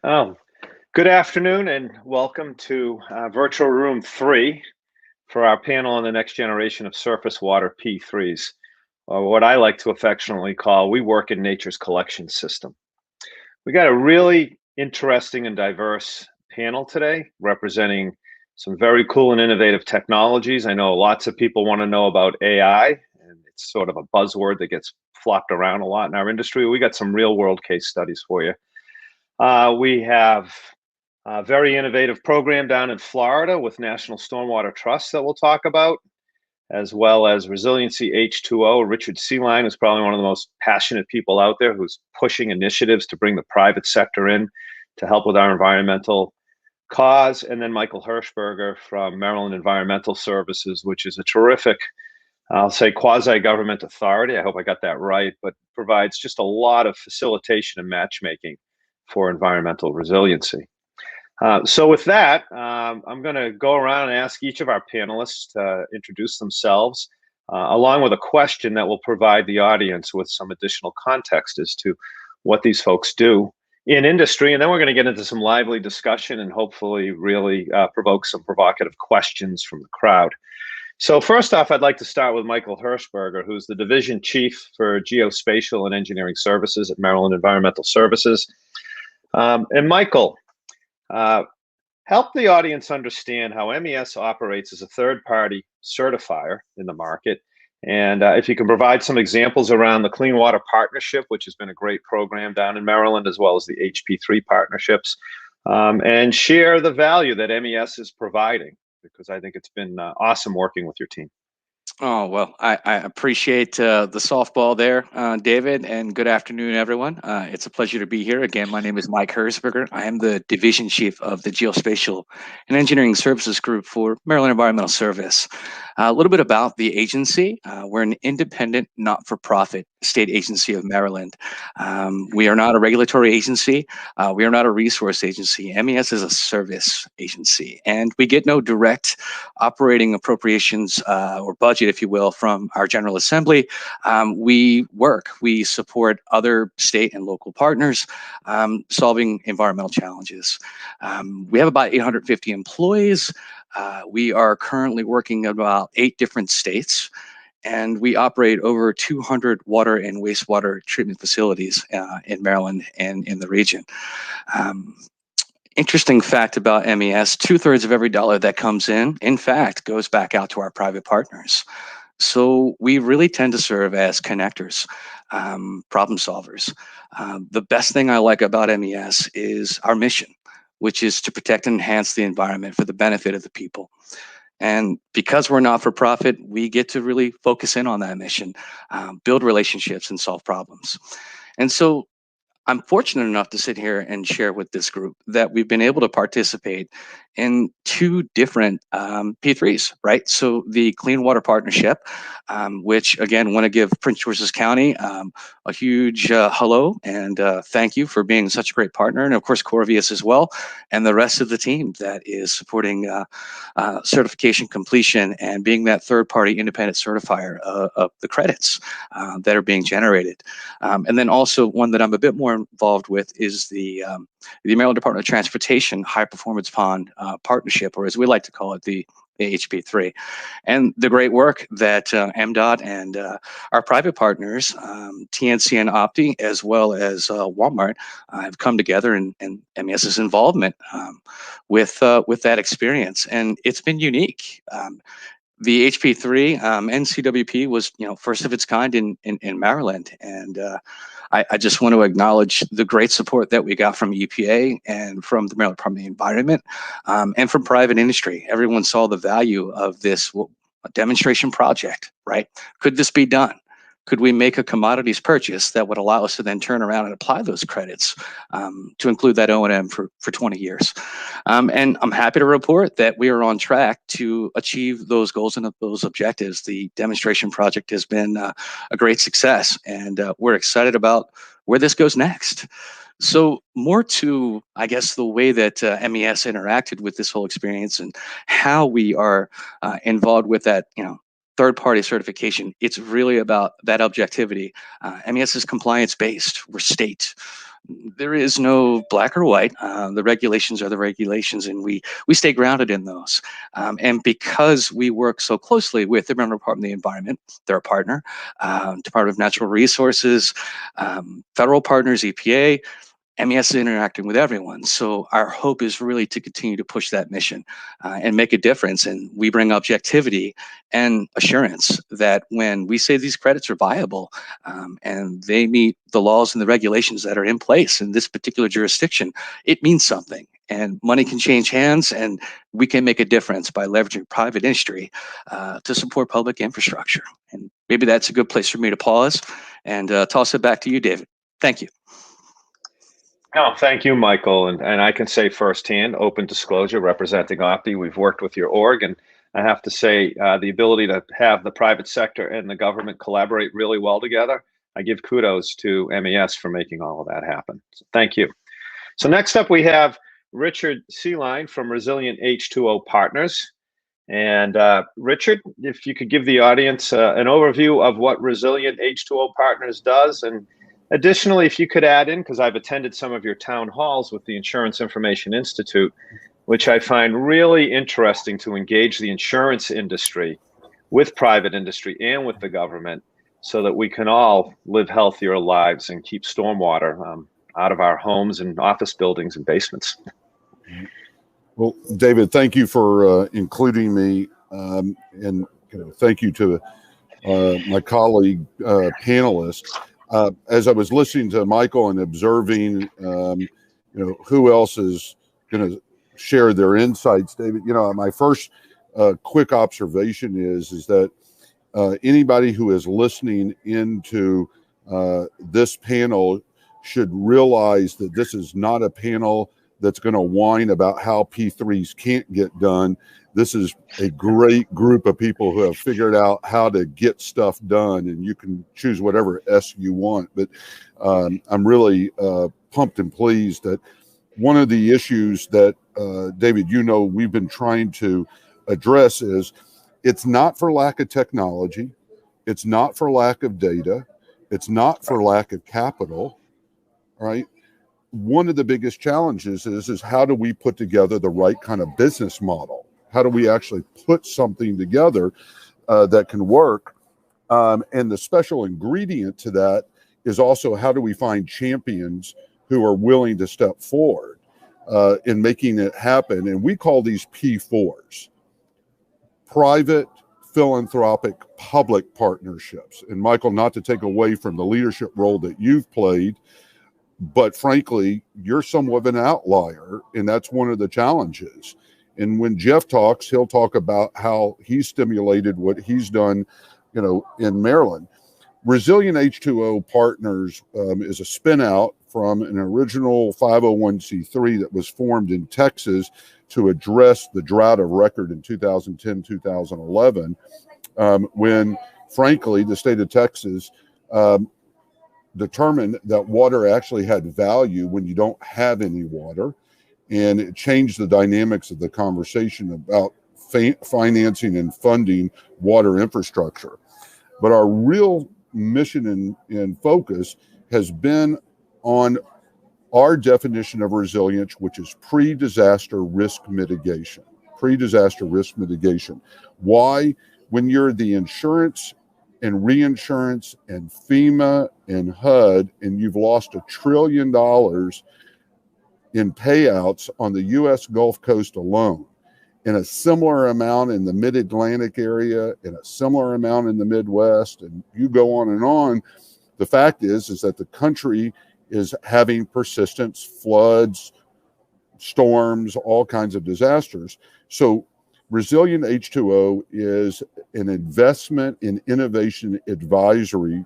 Oh, good afternoon and welcome to virtual room 3 for our panel on the next generation of surface water P3s, or what I like to affectionately call we work in nature's collection system. We got a really interesting and diverse panel today representing some very cool and innovative technologies. I know lots of people want to know about AI, and it's sort of a buzzword that gets flopped around a lot in our industry. We got some real world case studies for you. We have a very innovative program down in Florida with National Stormwater Trust that we'll talk about, as well as Resiliency H2O. Richard Sealine is probably one of the most passionate people out there who's pushing initiatives to bring the private sector in to help with our environmental cause. And then Michael Hirschberger from Maryland Environmental Services, which is a terrific, I'll say, quasi-government authority. I hope I got that right, but provides just a lot of facilitation and matchmaking for environmental resiliency. So with that, I'm going to go around and ask each of our panelists to introduce themselves, along with a question that will provide the audience with some additional context as to what these folks do in industry. And then we're going to get into some lively discussion and hopefully really provoke some provocative questions from the crowd. So first off, I'd like to start with Michael Hirschberger, who's the Division Chief for Geospatial and Engineering Services at Maryland Environmental Services. And Michael, help the audience understand how MES operates as a third-party certifier in the market. And if you can provide some examples around the Clean Water Partnership, which has been a great program down in Maryland, as well as the HP3 partnerships, and share the value that MES is providing, because I think it's been awesome working with your team. Oh, well, I appreciate the softball there, David, and good afternoon, everyone. It's a pleasure to be here. Again, my name is Mike Hersberger. I am the Division Chief of the Geospatial and Engineering Services Group for Maryland Environmental Service. A little bit about the agency. We're an independent, not-for-profit state agency of Maryland. We are not a regulatory agency. We are not a resource agency. MES is a service agency, and we get no direct operating appropriations or budget, if you will, from our General Assembly. We support other state and local partners solving environmental challenges. We have about 850 employees. We are currently working in about 8 different states, and we operate over 200 water and wastewater treatment facilities in Maryland and in the region. Interesting fact about MES, 2/3 of every dollar that comes in fact, goes back out to our private partners. So we really tend to serve as connectors, problem solvers. The best thing I like about MES is our mission, which is to protect and enhance the environment for the benefit of the people. And because we're not for profit, we get to really focus in on that mission, build relationships and solve problems. And so I'm fortunate enough to sit here and share with this group that we've been able to participate in 2 different P3s, right? So the Clean Water Partnership, which again, want to give Prince George's County a huge hello and thank you for being such a great partner. And of course, Corvius as well, and the rest of the team that is supporting certification completion and being that third-party independent certifier of the credits that are being generated. And then also one that I'm a bit more involved with is the Maryland Department of Transportation High Performance Pond Partnership, or as we like to call it, the HP3, and the great work that MDOT and our private partners, TNC and Opti, as well as Walmart, have come together, and MES's involvement with that experience, and it's been unique. The HP3 NCWP was, first of its kind in Maryland, and I just want to acknowledge the great support that we got from EPA and from the Maryland Department of the Environment and from private industry. Everyone saw the value of this demonstration project, right? Could this be done? Could we make a commodities purchase that would allow us to then turn around and apply those credits to include that O&M for 20 years? And I'm happy to report that we are on track to achieve those goals and those objectives. The demonstration project has been a great success, and we're excited about where this goes next. So more to, I guess, the way that MES interacted with this whole experience and how we are involved with that, third-party certification. It's really about that objectivity. MES is compliance-based. We're state. There is no black or white. The regulations are the regulations, and we stay grounded in those. And because we work so closely with the Department of the Environment, they're a partner, Department of Natural Resources, federal partners, EPA, MES is interacting with everyone. So our hope is really to continue to push that mission and make a difference. And we bring objectivity and assurance that when we say these credits are viable and they meet the laws and the regulations that are in place in this particular jurisdiction, it means something. And money can change hands, and we can make a difference by leveraging private industry to support public infrastructure. And maybe that's a good place for me to pause and toss it back to you, David. Thank you. No, thank you, Michael. And I can say firsthand, open disclosure, representing Opti, we've worked with your org, and I have to say the ability to have the private sector and the government collaborate really well together, I give kudos to MES for making all of that happen. So thank you. So next up, we have Richard Seeline from Resilient H2O Partners. And Richard, if you could give the audience an overview of what Resilient H2O Partners does, and additionally, if you could add in, because I've attended some of your town halls with the Insurance Information Institute, which I find really interesting to engage the insurance industry with private industry and with the government so that we can all live healthier lives and keep stormwater out of our homes and office buildings and basements. Well, David, thank you for including me, and thank you to my colleague panelists. As I was listening to Michael and observing, who else is going to share their insights, David, my first quick observation is that anybody who is listening into this panel should realize that this is not a panel that's going to whine about how P3s can't get done. This is a great group of people who have figured out how to get stuff done, and you can choose whatever S you want. But I'm really pumped and pleased that one of the issues that, David, we've been trying to address is it's not for lack of technology. It's not for lack of data. It's not for lack of capital, right? One of the biggest challenges is how do we put together the right kind of business model? How do we actually put something together that can work? And the special ingredient to that is also how do we find champions who are willing to step forward in making it happen? And we call these P4s, private, philanthropic, public partnerships. And Michael, not to take away from the leadership role that you've played, but frankly, you're somewhat of an outlier, and that's one of the challenges. And when Jeff talks, he'll talk about how he stimulated what he's done, in Maryland. Resilient H2O Partners is a spin out from an original 501c3 that was formed in Texas to address the drought of record in 2010, 2011, when, frankly, the state of Texas determined that water actually had value when you don't have any water. And it changed the dynamics of the conversation about financing and funding water infrastructure. But our real mission and focus has been on our definition of resilience, which is pre-disaster risk mitigation. Pre-disaster risk mitigation. Why? When you're the insurance and reinsurance and FEMA and HUD, and you've lost $1 trillion in payouts on the U.S. Gulf Coast alone, and a similar amount in the mid-Atlantic area, and a similar amount in the Midwest, and you go on, the fact is that the country is having persistence, floods, storms, all kinds of disasters. So Resilient H2O is an investment in innovation advisory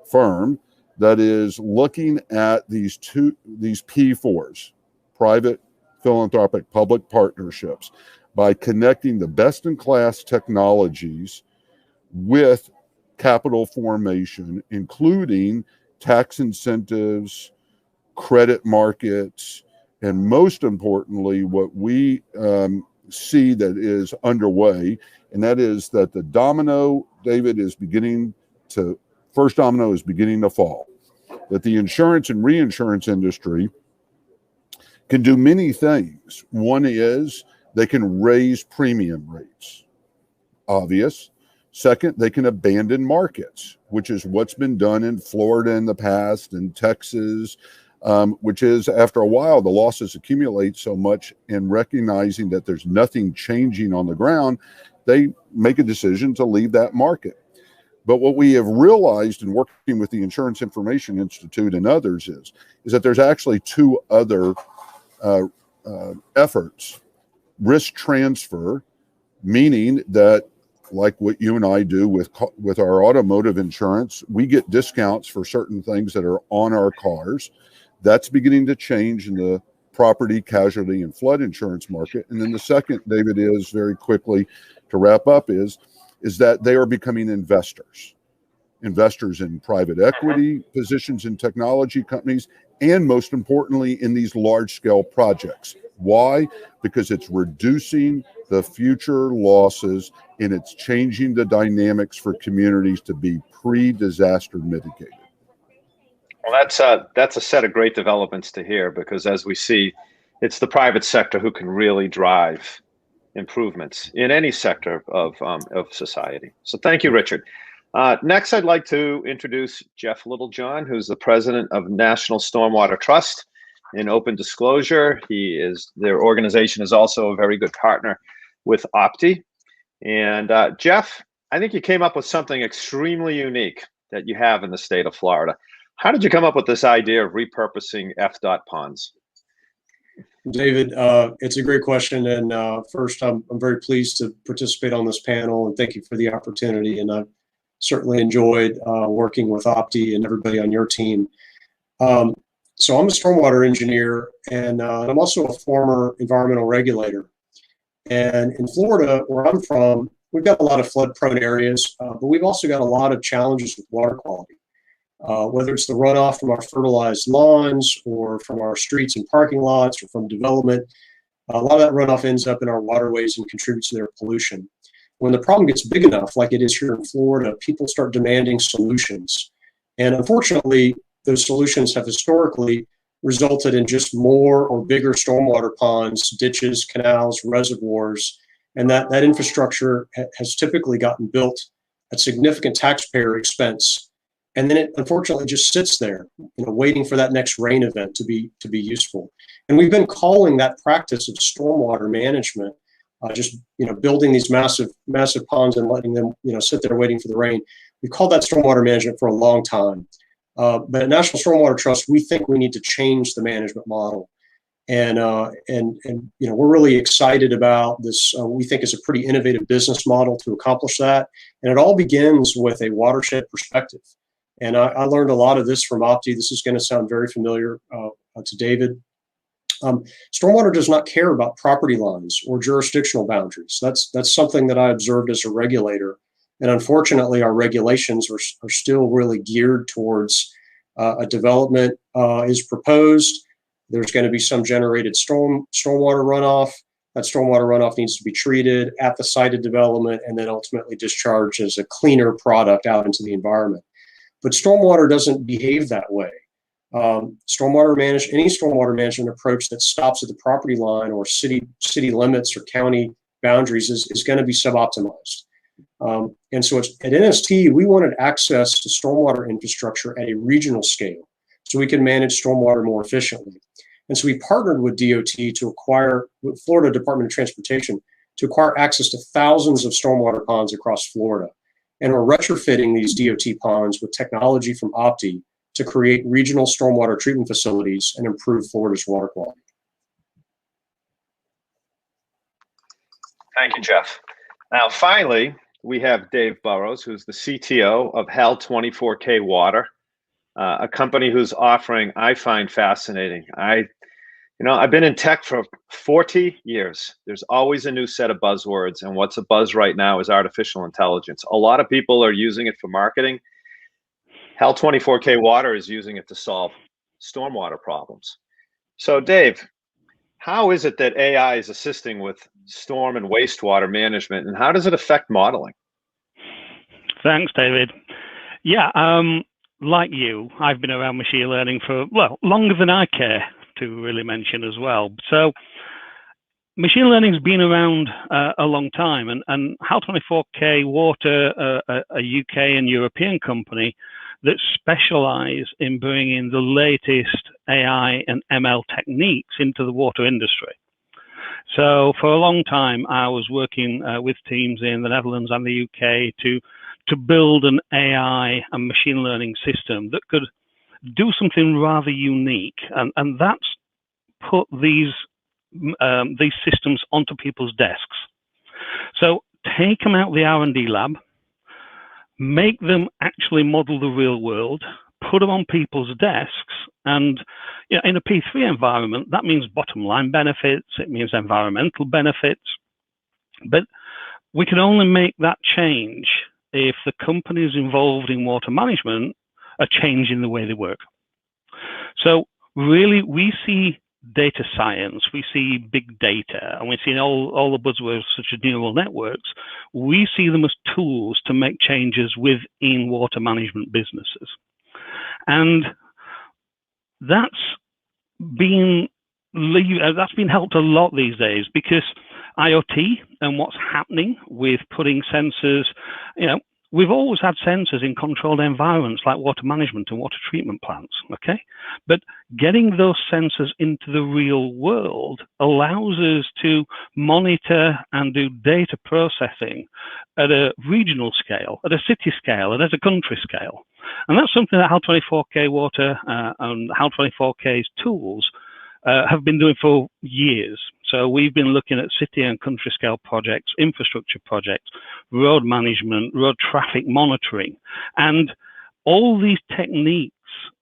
firm that is looking at these P4s, private, philanthropic, public partnerships, by connecting the best-in-class technologies with capital formation, including tax incentives, credit markets, and most importantly, what we see that is underway, and that is that the domino, David, first domino is beginning to fall. that the insurance and reinsurance industry can do many things. One is they can raise premium rates. Obvious. Second, they can abandon markets, which is what's been done in Florida in the past and Texas, which is after a while, the losses accumulate so much, and recognizing that there's nothing changing on the ground, they make a decision to leave that market. But what we have realized in working with the Insurance Information Institute and others is that there's actually two other efforts. Risk transfer, meaning that, like what you and I do with our automotive insurance, we get discounts for certain things that are on our cars. That's beginning to change in the property, casualty, and flood insurance market. And then the second, David, is very quickly to wrap up is that they are becoming investors in private equity positions in technology companies, and most importantly, in these large-scale projects. Why? Because it's reducing the future losses, and it's changing the dynamics for communities to be pre-disaster mitigated. Well, that's a set of great developments to hear, because as we see, it's the private sector who can really drive improvements in any sector of society. So thank you, Richard. Next, I'd like to introduce Jeff Littlejohn, who's the president of National Stormwater Trust. In open disclosure, their organization is also a very good partner with Opti. And Jeff, I think you came up with something extremely unique that you have in the state of Florida. How did you come up with this idea of repurposing FDOT ponds? David, it's a great question. And first, I'm very pleased to participate on this panel, and thank you for the opportunity. And I've certainly enjoyed working with Opti and everybody on your team. So I'm a stormwater engineer, and I'm also a former environmental regulator. And in Florida, where I'm from, we've got a lot of flood-prone areas, but we've also got a lot of challenges with water quality. Whether it's the runoff from our fertilized lawns or from our streets and parking lots or from development, a lot of that runoff ends up in our waterways and contributes to their pollution. When the problem gets big enough, like it is here in Florida, people start demanding solutions. And unfortunately, those solutions have historically resulted in just more or bigger stormwater ponds, ditches, canals, reservoirs, and that infrastructure has typically gotten built at significant taxpayer expense. And then it unfortunately just sits there, waiting for that next rain event to be useful. And we've been calling that practice of stormwater management, building these massive ponds and letting them, sit there waiting for the rain. We've called that stormwater management for a long time. But at National Stormwater Trust, we think we need to change the management model. And we're really excited about this. We think it's a pretty innovative business model to accomplish that. And it all begins with a watershed perspective. And I learned a lot of this from Opti. This is going to sound very familiar to David. Stormwater does not care about property lines or jurisdictional boundaries. That's something that I observed as a regulator. And unfortunately, our regulations are still really geared towards a development is proposed. There's going to be some generated stormwater runoff. That stormwater runoff needs to be treated at the site of development and then ultimately discharged as a cleaner product out into the environment. But stormwater doesn't behave that way. Any stormwater management approach that stops at the property line or city limits or county boundaries is going to be suboptimized. And so at NST, we wanted access to stormwater infrastructure at a regional scale so we can manage stormwater more efficiently. And so we partnered with DOT with Florida Department of Transportation to acquire access to thousands of stormwater ponds across Florida. And we're retrofitting these DOT ponds with technology from Opti to create regional stormwater treatment facilities and improve Florida's water quality. Thank you, Jeff. Now, finally, we have Dave Burrows, who's the CTO of HAL 24K Water, a company whose offering I find fascinating. I've been in tech for 40 years. There's always a new set of buzzwords, and what's a buzz right now is artificial intelligence. A lot of people are using it for marketing. HAL 24K Water is using it to solve stormwater problems. So, Dave, how is it that AI is assisting with storm and wastewater management, and how does it affect modeling? Thanks, David. Yeah, like you, I've been around machine learning for, well, longer than I care to really mention as well. So machine learning's been around a long time, and HAL24K Water, a UK and European company that specialize in bringing the latest AI and ML techniques into the water industry. So for a long time, I was working with teams in the Netherlands and the UK to build an AI and machine learning system that could do something rather unique, and that's put these systems onto people's desks. So take them out of the R&D lab, make them actually model the real world, put them on people's desks, and in a P3 environment, that means bottom line benefits, it means environmental benefits, but we can only make that change if the companies involved in water management are changing the way they work. So really, we see data science, we see big data, and we see all the buzzwords such as neural networks. We see them as tools to make changes within water management businesses. And that's been helped a lot these days, because IoT and what's happening with putting sensors, we've always had sensors in controlled environments like water management and water treatment plants, okay? But getting those sensors into the real world allows us to monitor and do data processing at a regional scale, at a city scale, and at a country scale. And that's something that HAL24K Water and HAL24K's tools have been doing for years. So we've been looking at city and country scale projects, infrastructure projects, road management, road traffic monitoring, and all these techniques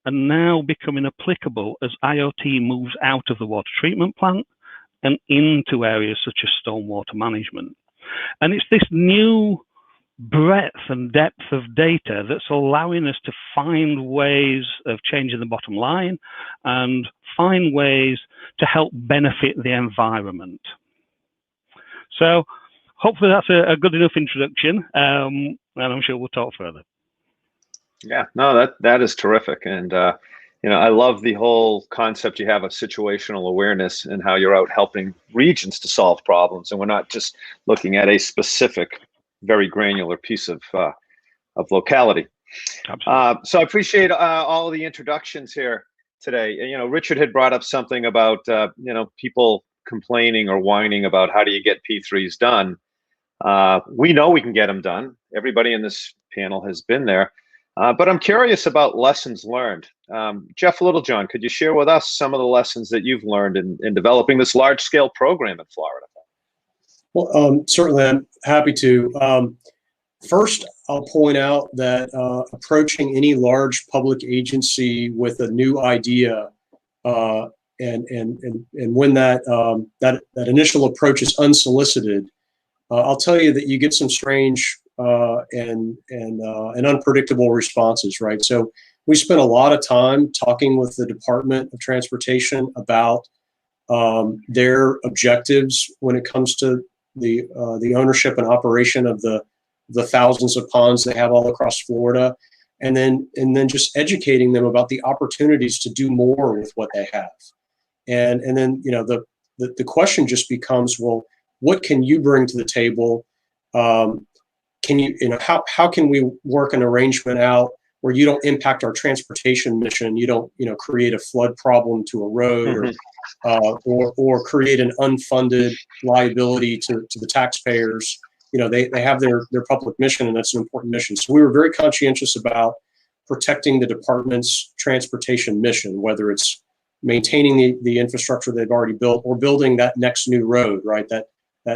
are now becoming applicable as IoT moves out of the water treatment plant and into areas such as stormwater management. And it's this new breadth and depth of data that's allowing us to find ways of changing the bottom line and find ways to help benefit the environment. So hopefully that's a good enough introduction, and I'm sure we'll talk further. Yeah, no, that is terrific. And I love the whole concept you have of situational awareness and how you're out helping regions to solve problems, and we're not just looking at a specific, very granular piece of locality. So I appreciate all of the introductions here today. Richard had brought up something about people complaining or whining about how do you get P3s done. We know we can get them done. Everybody in this panel has been there. But I'm curious about lessons learned. Jeff Littlejohn, could you share with us some of the lessons that you've learned in developing this large-scale program in Florida? Well, certainly, I'm happy to. First, I'll point out that approaching any large public agency with a new idea, and when that initial approach is unsolicited, I'll tell you that you get some strange and unpredictable responses, right? So we spent a lot of time talking with the Department of Transportation about their objectives when it comes to the ownership and operation of the thousands of ponds they have all across Florida, and then just educating them about the opportunities to do more with what they have. And then the question just becomes, well, what can you bring to the table? Can you how can we work an arrangement out where you don't impact our transportation mission? You don't create a flood problem to a road, or create an unfunded liability to the taxpayers. They have their public mission, and that's an important mission. So we were very conscientious about protecting the department's transportation mission, whether it's maintaining the infrastructure they've already built or building that next new road, right? That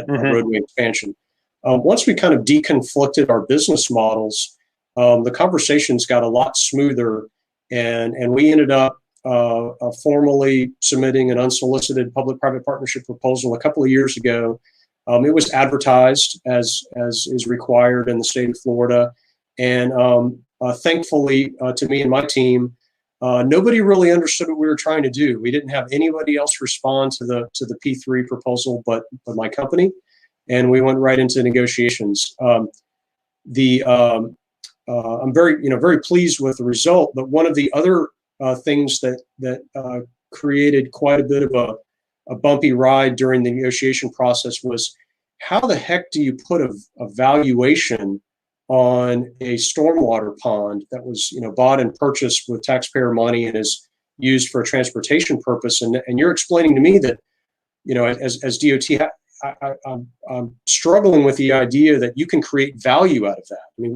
roadway expansion. Once we kind of deconflicted our business models, the conversations got a lot smoother, and we ended up formally submitting an unsolicited public-private partnership proposal a couple of years ago. It was advertised as is required in the state of Florida, and thankfully to me and my team, nobody really understood what we were trying to do. We didn't have anybody else respond to the P3 proposal but my company, and we went right into negotiations. I'm very pleased with the result. But one of the other things that created quite a bit of a bumpy ride during the negotiation process was, how the heck do you put a valuation on a stormwater pond that was bought and purchased with taxpayer money and is used for a transportation purpose? And you're explaining to me that as DOT, I'm struggling with the idea that you can create value out of that. I mean,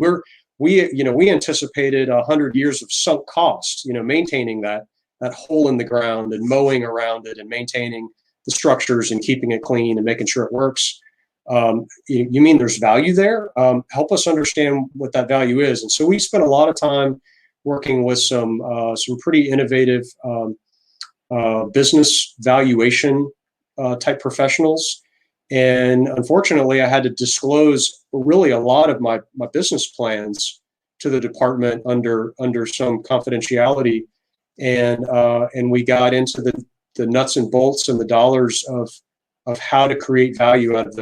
we anticipated 100 years of sunk costs, maintaining that hole in the ground and mowing around it and maintaining the structures and keeping it clean and making sure it works. You mean there's value there? Help us understand what that value is. And so we spent a lot of time working with some pretty innovative business valuation type professionals. And unfortunately, I had to disclose really a lot of my business plans to the department under some confidentiality, and we got into the nuts and bolts and the dollars of how to create value out of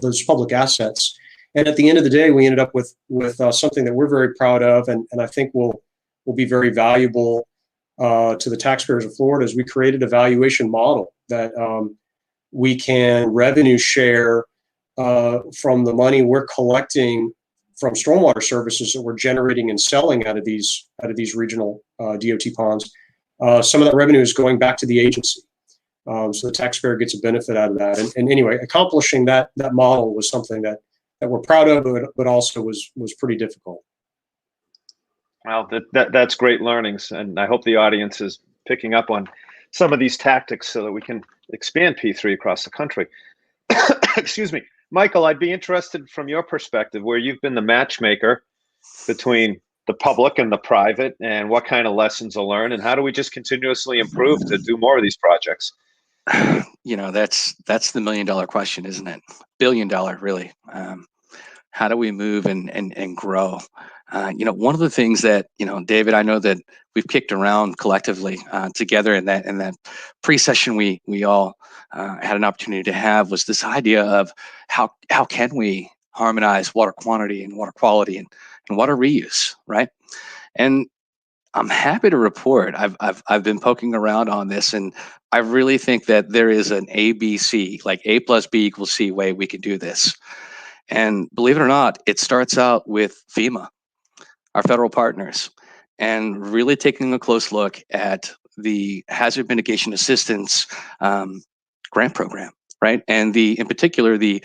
those public assets. And at the end of the day, we ended up with something that we're very proud of, and I think will be very valuable to the taxpayers of Florida. Is we created a valuation model that we can revenue share from the money we're collecting from stormwater services that we're generating and selling out of these regional DOT ponds. Some of that revenue is going back to the agency, so the taxpayer gets a benefit out of that. And anyway, accomplishing that model was something that we're proud of, but also was pretty difficult. Well, that's great learnings, and I hope the audience is picking up on some of these tactics so that we can expand P3 across the country. Excuse me. Michael, I'd be interested from your perspective, where you've been the matchmaker between the public and the private, and what kind of lessons are learned, and how do we just continuously improve to do more of these projects? That's the $1 million question, isn't it? $1 billion, really. How do we move and grow? One of the things that, David, I know that we've kicked around collectively together in that pre-session we all had an opportunity to have, was this idea of how can we harmonize water quantity and water quality and water reuse, right? And I'm happy to report I've been poking around on this, and I really think that there is an ABC, like A plus B equals C way we can do this. And believe it or not, it starts out with FEMA, our federal partners, and really taking a close look at the Hazard Mitigation Assistance grant program, right? And in particular, the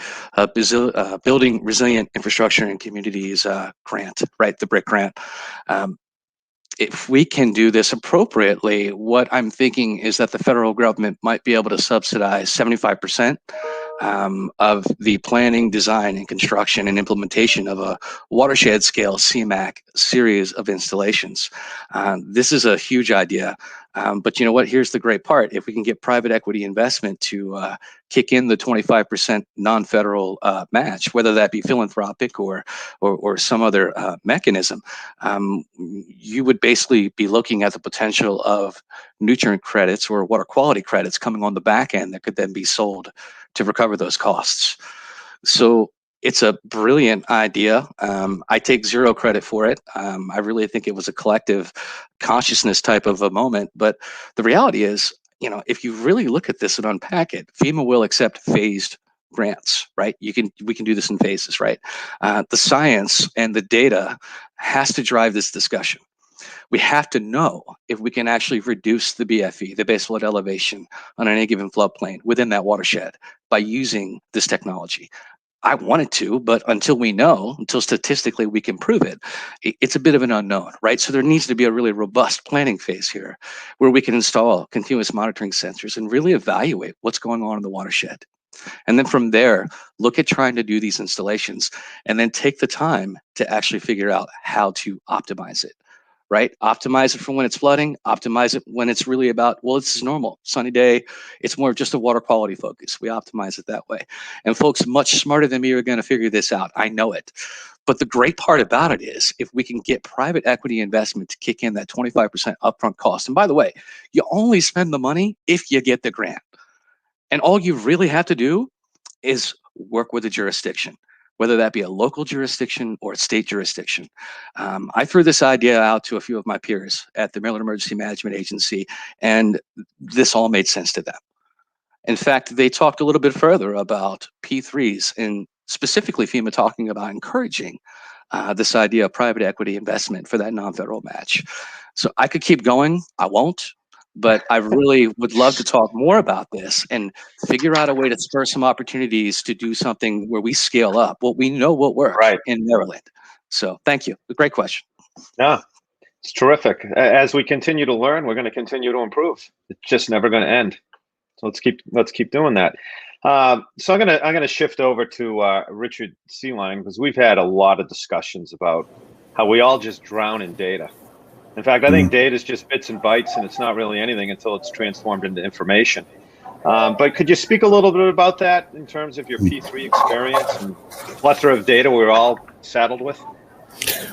Building Resilient Infrastructure and Communities grant, right? The BRIC grant. If we can do this appropriately, what I'm thinking is that the federal government might be able to subsidize 75% of the planning, design, and construction and implementation of a watershed scale CMAQ series of installations. This is a huge idea, but you know what? Here's the great part. If we can get private equity investment to kick in the 25% non-federal match, whether that be philanthropic or some other mechanism, you would basically be looking at the potential of nutrient credits or water quality credits coming on the back end that could then be sold to recover those costs. So it's a brilliant idea. I take zero credit for it. I really think it was a collective consciousness type of a moment. But the reality is, if you really look at this and unpack it, FEMA will accept phased grants, right? We can do this in phases, right? The science and the data has to drive this discussion. We have to know if we can actually reduce the BFE, the base flood elevation, on any given floodplain within that watershed by using this technology. I wanted to, but until statistically we can prove it, it's a bit of an unknown, right? So there needs to be a really robust planning phase here where we can install continuous monitoring sensors and really evaluate what's going on in the watershed. And then from there, look at trying to do these installations and then take the time to actually figure out how to optimize it. Right? Optimize it for when it's flooding, optimize it when it's really about, well, this is normal, sunny day. It's more of just a water quality focus. We optimize it that way. And folks much smarter than me are going to figure this out. I know it. But the great part about it is if we can get private equity investment to kick in that 25% upfront cost. And by the way, you only spend the money if you get the grant. And all you really have to do is work with the jurisdiction. whether that be a local jurisdiction or a state jurisdiction. I threw this idea out to a few of my peers at the Maryland Emergency Management Agency, and this all made sense to them. In fact, they talked a little bit further about P3s, and specifically FEMA talking about encouraging this idea of private equity investment for that non-federal match. So I could keep going. I won't. But I really would love to talk more about this and figure out a way to spur some opportunities to do something where we scale up what we know will work in Maryland. So thank you. A great question. Yeah, it's terrific. As we continue to learn, we're going to continue to improve. It's just never going to end. So let's keep doing that. So I'm gonna shift over to Richard Seeline, because we've had a lot of discussions about how we all just drown in data. In fact, I think data is just bits and bytes, and it's not really anything until it's transformed into information. But could you speak a little bit about that in terms of your P3 experience and the plethora of data we're all saddled with?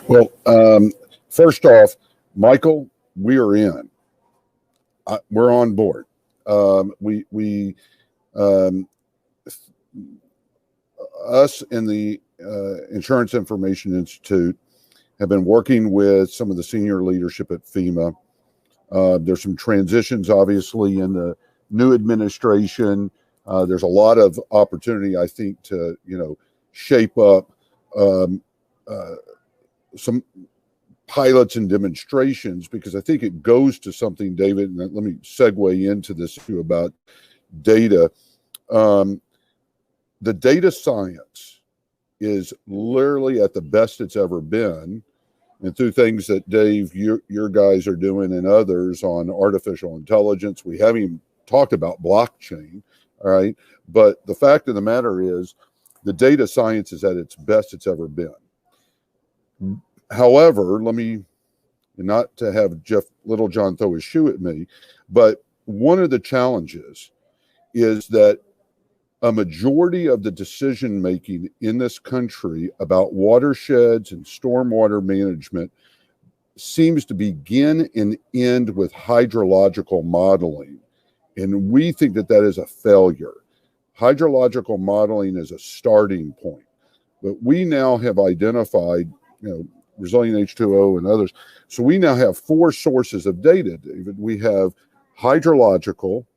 Well, first off, Michael, we are in. We're on board. Us and the Insurance Information Institute have been working with some of the senior leadership at FEMA. There's some transitions, obviously, in the new administration. There's a lot of opportunity, I think, to shape up some pilots and demonstrations, because I think it goes to something, David, and let me segue into this issue about data. The data science is literally at the best it's ever been. And through things that Dave, your guys are doing, and others on artificial intelligence, we haven't even talked about blockchain, all right? But the fact of the matter is the data science is at its best it's ever been. However, not to have Jeff Littlejohn throw his shoe at me, but one of the challenges is that a majority of the decision making in this country about watersheds and stormwater management seems to begin and end with hydrological modeling. And we think that that is a failure. Hydrological modeling is a starting point. But we now have identified, resilient H2O and others. So we now have 4 sources of data, David. We have hydrological,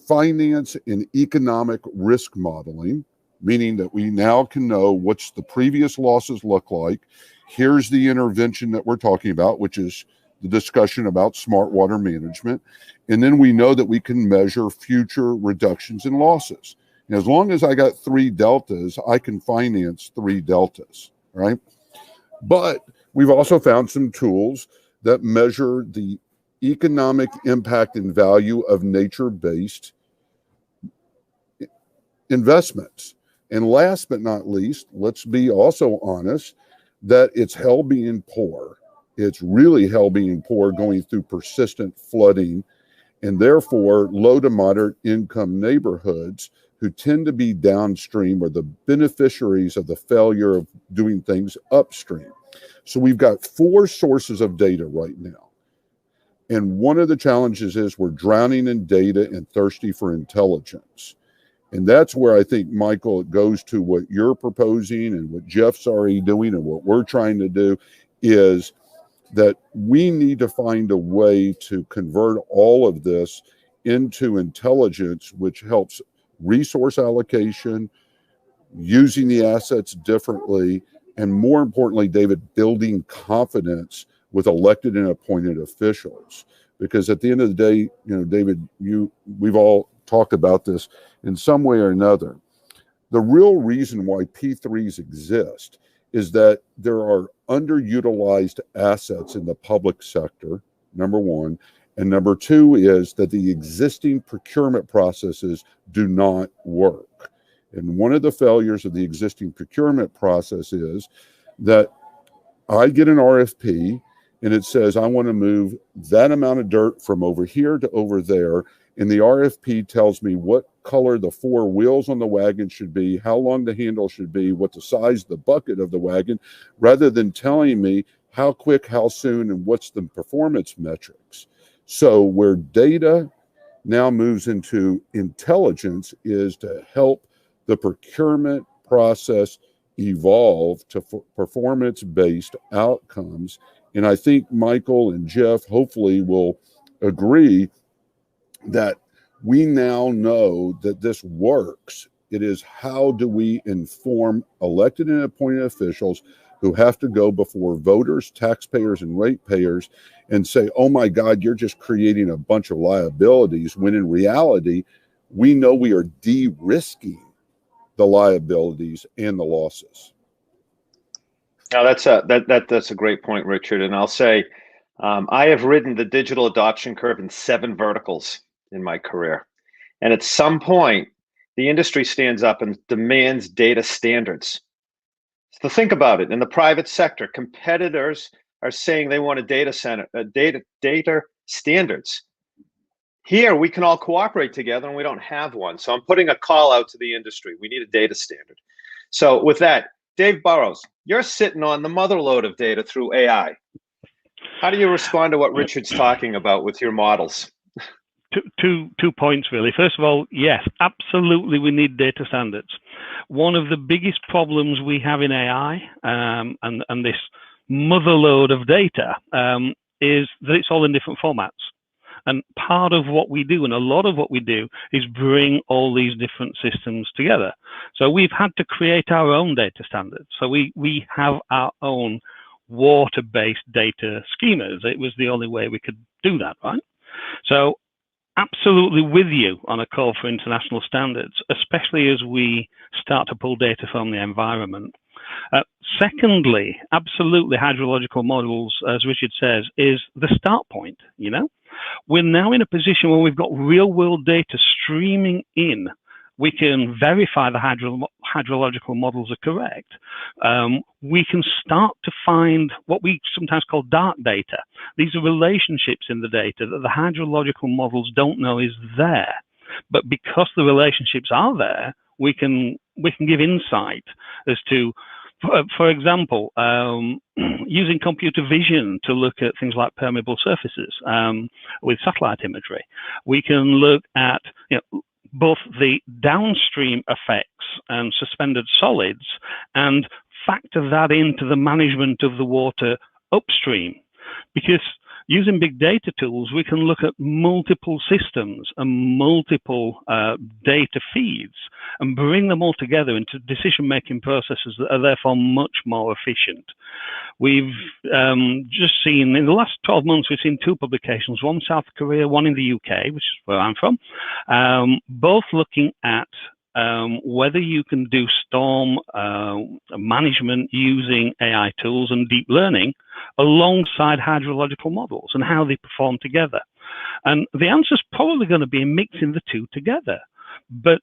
finance and economic risk modeling, meaning that we now can know what's the previous losses look like. Here's the intervention that we're talking about, which is the discussion about smart water management. And then we know that we can measure future reductions in losses. And as long as I got 3 deltas, I can finance 3 deltas, right? But we've also found some tools that measure the economic impact and value of nature-based investments. And last but not least, let's be also honest that it's hell being poor. It's really hell being poor going through persistent flooding, and therefore low to moderate income neighborhoods who tend to be downstream are the beneficiaries of the failure of doing things upstream. So we've got 4 sources of data right now. And one of the challenges is we're drowning in data and thirsty for intelligence. And that's where I think, Michael, it goes to what you're proposing and what Jeff's already doing and what we're trying to do is that we need to find a way to convert all of this into intelligence, which helps resource allocation, using the assets differently, and more importantly, David, building confidence with elected and appointed officials. Because at the end of the day, David, we've all talked about this in some way or another. The real reason why P3s exist is that there are underutilized assets in the public sector, number one. And number 2 is that the existing procurement processes do not work. And one of the failures of the existing procurement process is that I get an RFP and it says I want to move that amount of dirt from over here to over there. And the RFP tells me what color the 4 wheels on the wagon should be, how long the handle should be, what the size of the bucket of the wagon, rather than telling me how quick, how soon, and what's the performance metrics. So where data now moves into intelligence is to help the procurement process evolve to performance-based outcomes. And I think Michael and Jeff hopefully will agree that we now know that this works. It is how do we inform elected and appointed officials who have to go before voters, taxpayers, and ratepayers and say, oh my God, you're just creating a bunch of liabilities, when in reality, we know we are de-risking the liabilities and the losses. Now that's a great point, Richard. And I'll say, I have ridden the digital adoption curve in 7 verticals in my career. And at some point, the industry stands up and demands data standards. So think about it. In the private sector, competitors are saying they want a data standards. Here, we can all cooperate together and we don't have one. So I'm putting a call out to the industry. We need a data standard. So with that, Dave Burrows, you're sitting on the motherlode of data through AI. How do you respond to what Richard's talking about with your models? Two points, really. First of all, yes, absolutely, we need data standards. One of the biggest problems we have in AI and this motherlode of data is that it's all in different formats. And part of what we do, and a lot of what we do, is bring all these different systems together. So we've had to create our own data standards. So we have our own water-based data schemas. It was the only way we could do that, right? So absolutely with you on a call for international standards, especially as we start to pull data from the environment. Secondly, absolutely, hydrological models, as Richard says, is the start point. You know, we're now in a position where we've got real world data streaming in. We can verify the hydrological models are correct. We can start to find what we sometimes call dark data. These are relationships in the data that the hydrological models don't know is there. But because the relationships are there, we can give insight as to, for example, using computer vision to look at things like permeable surfaces with satellite imagery. We can look at, both the downstream effects and suspended solids and factor that into the management of the water upstream. Because using big data tools, we can look at multiple systems and multiple data feeds and bring them all together into decision-making processes that are therefore much more efficient. We've just seen, in the last 12 months, we've seen 2 publications, one in South Korea, one in the UK, which is where I'm from, both looking at whether you can do storm management using AI tools and deep learning alongside hydrological models and how they perform together. And the answer is probably going to be mixing the two together. But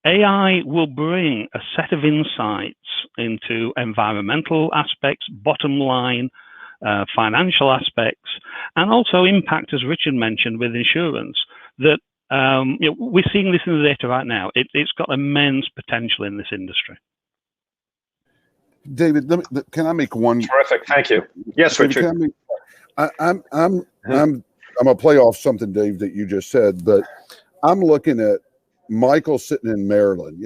AI will bring a set of insights into environmental aspects, bottom line, financial aspects, and also impact, as Richard mentioned, with insurance, that we're seeing this in the data right now. It's got immense potential in this industry. David, can I make one? Terrific, thank you. Yes, David, Richard. I'm gonna play off something, Dave, that you just said, but I'm looking at Michael sitting in Maryland.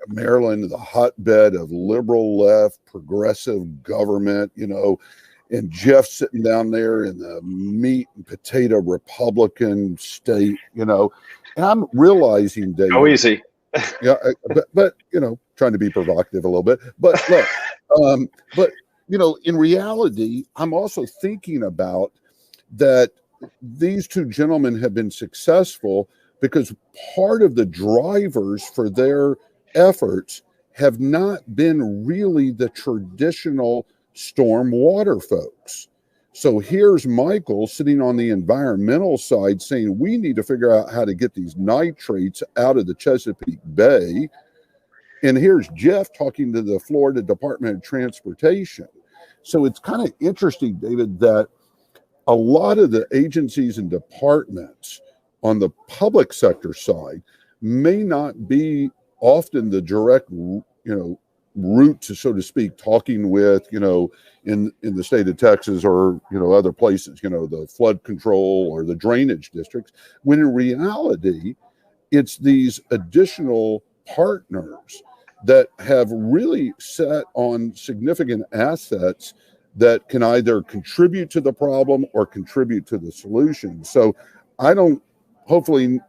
Maryland, the hotbed of liberal left progressive government. And Jeff sitting down there in the meat and potato Republican state. And I'm realizing, David. Oh, easy. Yeah, but trying to be provocative a little bit. But look, in reality, I'm also thinking about that these 2 gentlemen have been successful because part of the drivers for their efforts have not been really the traditional storm water folks. So here's Michael sitting on the environmental side saying we need to figure out how to get these nitrates out of the Chesapeake Bay. And here's Jeff talking to the Florida Department of Transportation. So it's kind of interesting, David, that a lot of the agencies and departments on the public sector side may not be often the direct, route to, so to speak, talking with, in the state of Texas or, other places, the flood control or the drainage districts, when in reality, it's these additional partners that have really set on significant assets that can either contribute to the problem or contribute to the solution. So hopefully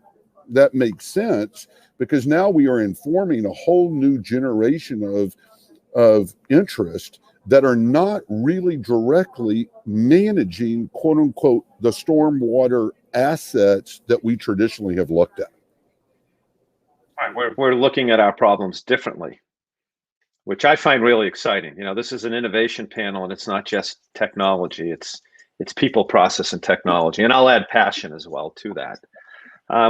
that makes sense, because now we are informing a whole new generation of interest that are not really directly managing, quote unquote, the stormwater assets that we traditionally have looked at. Right, we're looking at our problems differently, which I find really exciting. You know, this is an innovation panel, and it's not just technology; it's people, process, and technology. And I'll add passion as well to that.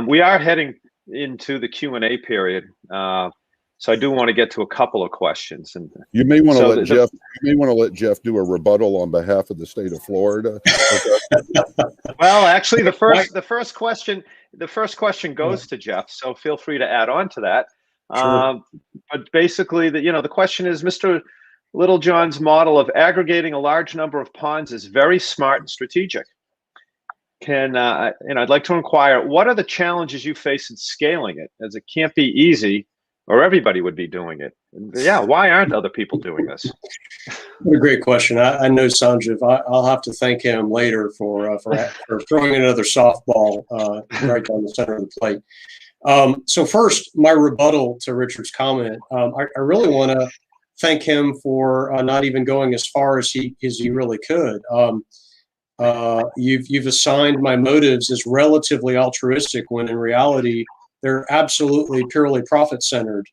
We are heading into the Q&A period, so I do want to get to a couple of questions. And you may want to let Jeff. You may want to let Jeff do a rebuttal on behalf of the state of Florida. Well, actually, the first question goes to Jeff, so feel free to add on to that. Sure. But basically, the question is, Mr. Littlejohn's model of aggregating a large number of ponds is very smart and strategic. I'd like to inquire, what are the challenges you face in scaling it, as it can't be easy, or everybody would be doing it? And yeah, why aren't other people doing this? What a great question. I know Sanjiv. I'll have to thank him later for throwing another softball right down the center of the plate. So first, my rebuttal to Richard's comment. I really want to thank him for not even going as far as he really could. You've assigned my motives as relatively altruistic, when in reality they're absolutely purely profit-centered.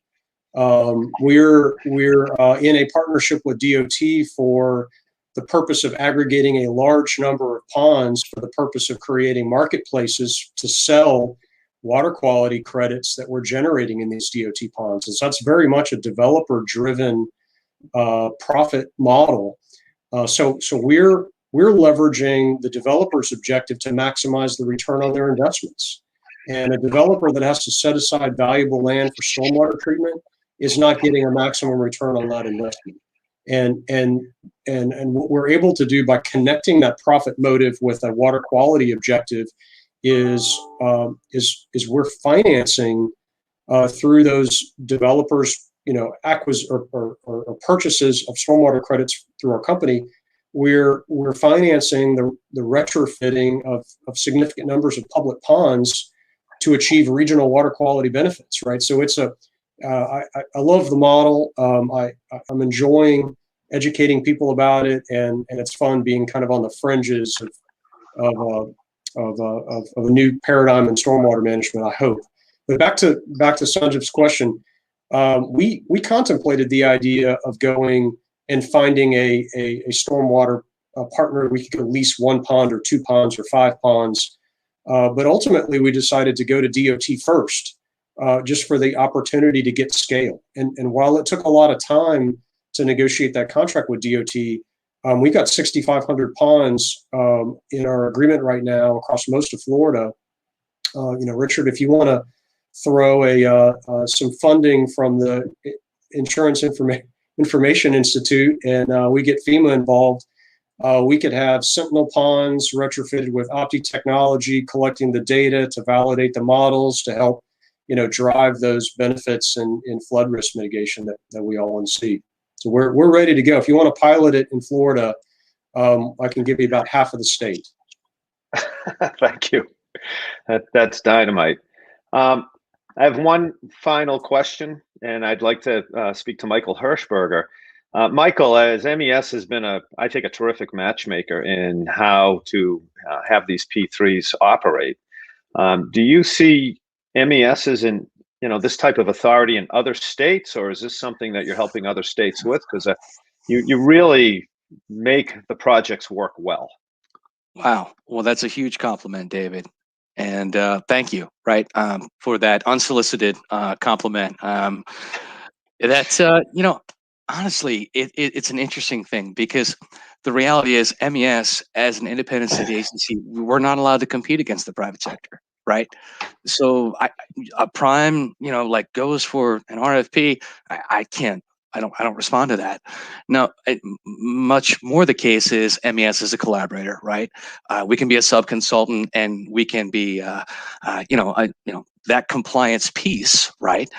We're in a partnership with DOT for the purpose of aggregating a large number of ponds for the purpose of creating marketplaces to sell water quality credits that we're generating in these DOT ponds. And so that's very much a developer-driven profit model. So we're leveraging the developer's objective to maximize the return on their investments. And a developer that has to set aside valuable land for stormwater treatment is not getting a maximum return on that investment. And what we're able to do by connecting that profit motive with a water quality objective is we're financing through those developers, or purchases of stormwater credits through our company. We're financing the retrofitting of significant numbers of public ponds to achieve regional water quality benefits, right? So it's I love the model. I'm enjoying educating people about it, and it's fun being kind of on the fringes of a new paradigm in stormwater management, I hope. But back to Sanjiv's question, we contemplated the idea of going and finding a stormwater partner. We could lease one pond or two ponds or five ponds. But ultimately, we decided to go to DOT first, just for the opportunity to get scale. And while it took a lot of time to negotiate that contract with DOT, we got 6,500 ponds in our agreement right now across most of Florida. Richard, if you want to throw some funding from the Insurance Information Institute and we get FEMA involved, we could have Sentinel ponds retrofitted with Opti technology, collecting the data to validate the models to help, drive those benefits in flood risk mitigation that we all want to see. So we're ready to go. If you want to pilot it in Florida, I can give you about half of the state. Thank you. That's dynamite. I have one final question, and I'd like to speak to Michael Hirschberger. Michael, as MES has been I think, a terrific matchmaker in how to have these P3s operate. Do you see MES as in this type of authority in other states, or is this something that you're helping other states with? Because you really make the projects work well. Wow. Well, that's a huge compliment, David. And thank you, for that unsolicited compliment. That's, honestly, it's an interesting thing, because the reality is MES, as an independent city agency, we're not allowed to compete against the private sector, right? So a prime, goes for an RFP, I can't. I don't respond to that. Now, much more the case is MES is a collaborator, right? We can be a sub-consultant, and we can be, that compliance piece, right,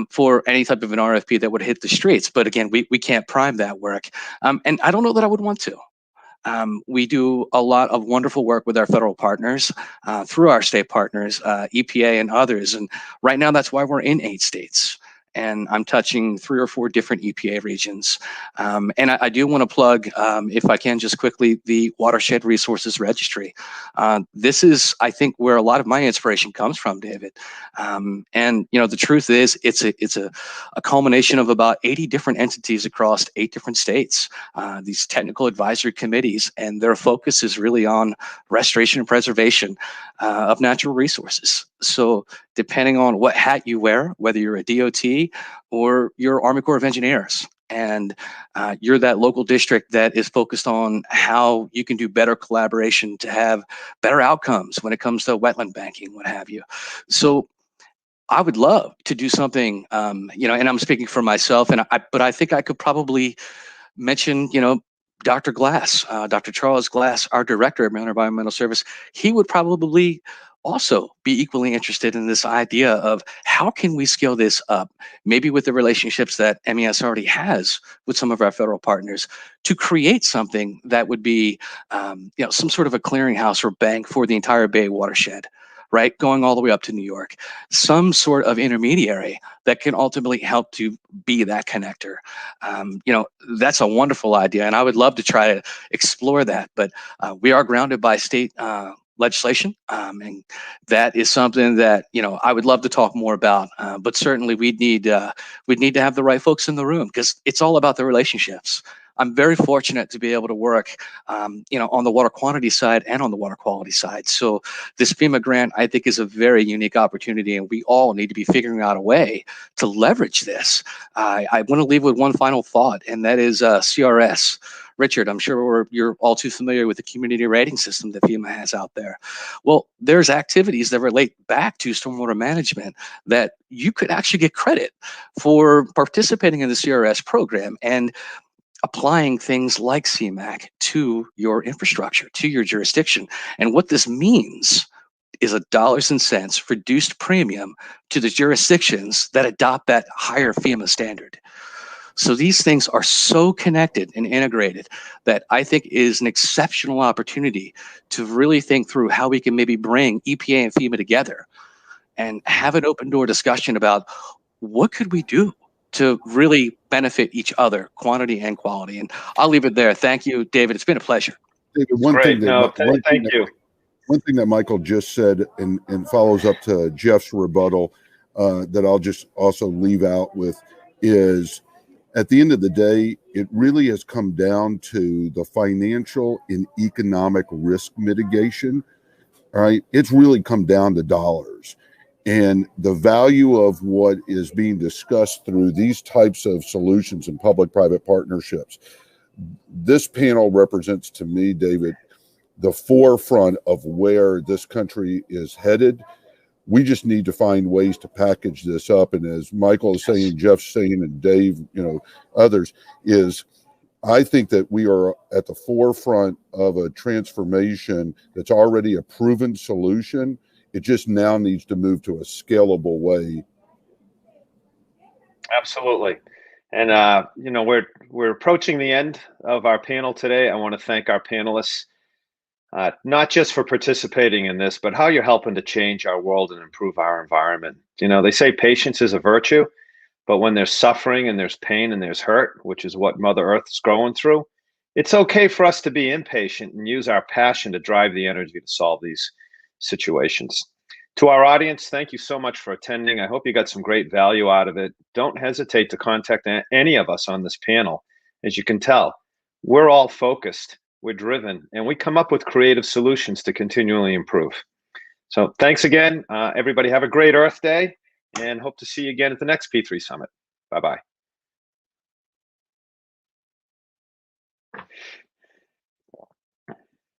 for any type of an RFP that would hit the streets. But again, we can't prime that work. And I don't know that I would want to. We do a lot of wonderful work with our federal partners, through our state partners, EPA and others. And right now, that's why we're in 8 states. And I'm touching 3 or 4 different EPA regions. And I do want to plug, if I can just quickly, the Watershed Resources Registry. This is, I think, where a lot of my inspiration comes from, David. And you know, the truth is, it's a culmination of about 80 different entities across 8 different states. These technical advisory committees, and their focus is really on restoration and preservation of natural resources. So depending on what hat you wear, whether you're a DOT or you're Army Corps of Engineers, and you're that local district that is focused on how you can do better collaboration to have better outcomes when it comes to wetland banking, what have you. So I would love to do something, you know, and I'm speaking for myself, but I think I could probably mention, you know, Dr. Glass, Dr. Charles Glass, our director of Environmental Service. He would probably also be equally interested in this idea of how can we scale this up, maybe with the relationships that MES already has with some of our federal partners, to create something that would be, you know, some sort of a clearinghouse or bank for the entire Bay watershed, right? Going all the way up to New York, some sort of intermediary that can ultimately help to be that connector. You know, that's a wonderful idea, and I would love to try to explore that. But we are grounded by state legislation, and that is something that, you know, I would love to talk more about. But certainly, we'd need to have the right folks in the room, because it's all about the relationships. I'm very fortunate to be able to work, you know, on the water quantity side and on the water quality side. So this FEMA grant, I think, is a very unique opportunity, and we all need to be figuring out a way to leverage this. I want to leave with one final thought, and that is CRS. Richard, I'm sure you're all too familiar with the community rating system that FEMA has out there. Well, there's activities that relate back to stormwater management that you could actually get credit for participating in the CRS program and applying things like CMAQ to your infrastructure, to your jurisdiction. And what this means is a dollars and cents reduced premium to the jurisdictions that adopt that higher FEMA standard. So these things are so connected and integrated that I think is an exceptional opportunity to really think through how we can maybe bring EPA and FEMA together and have an open door discussion about what could we do to really benefit each other, quantity and quality. And I'll leave it there. Thank you, David. It's been a pleasure. David, Thank you. One thing that Michael just said and follows up to Jeff's rebuttal that I'll just also leave out with is, at the end of the day, it really has come down to the financial and economic risk mitigation. All right. It's really come down to dollars. And the value of what is being discussed through these types of solutions and public-private partnerships. This panel represents, to me, David, the forefront of where this country is headed. We just need to find ways to package this up. And as Michael is saying, Jeff's saying, and Dave, you know, others, is I think that we are at the forefront of a transformation that's already a proven solution. It just now needs to move to a scalable way. Absolutely. And, you know, we're approaching the end of our panel today. I want to thank our panelists, not just for participating in this, but how you're helping to change our world and improve our environment. You know, they say patience is a virtue, but when there's suffering and there's pain and there's hurt, which is what Mother Earth is going through, it's okay for us to be impatient and use our passion to drive the energy to solve these situations. To our audience, thank you so much for attending. I hope you got some great value out of it. Don't hesitate to contact any of us on this panel. As you can tell, we're all focused, we're driven, and we come up with creative solutions to continually improve. So thanks again. Everybody have a great Earth Day, and hope to see you again at the next P3 Summit. Bye-bye.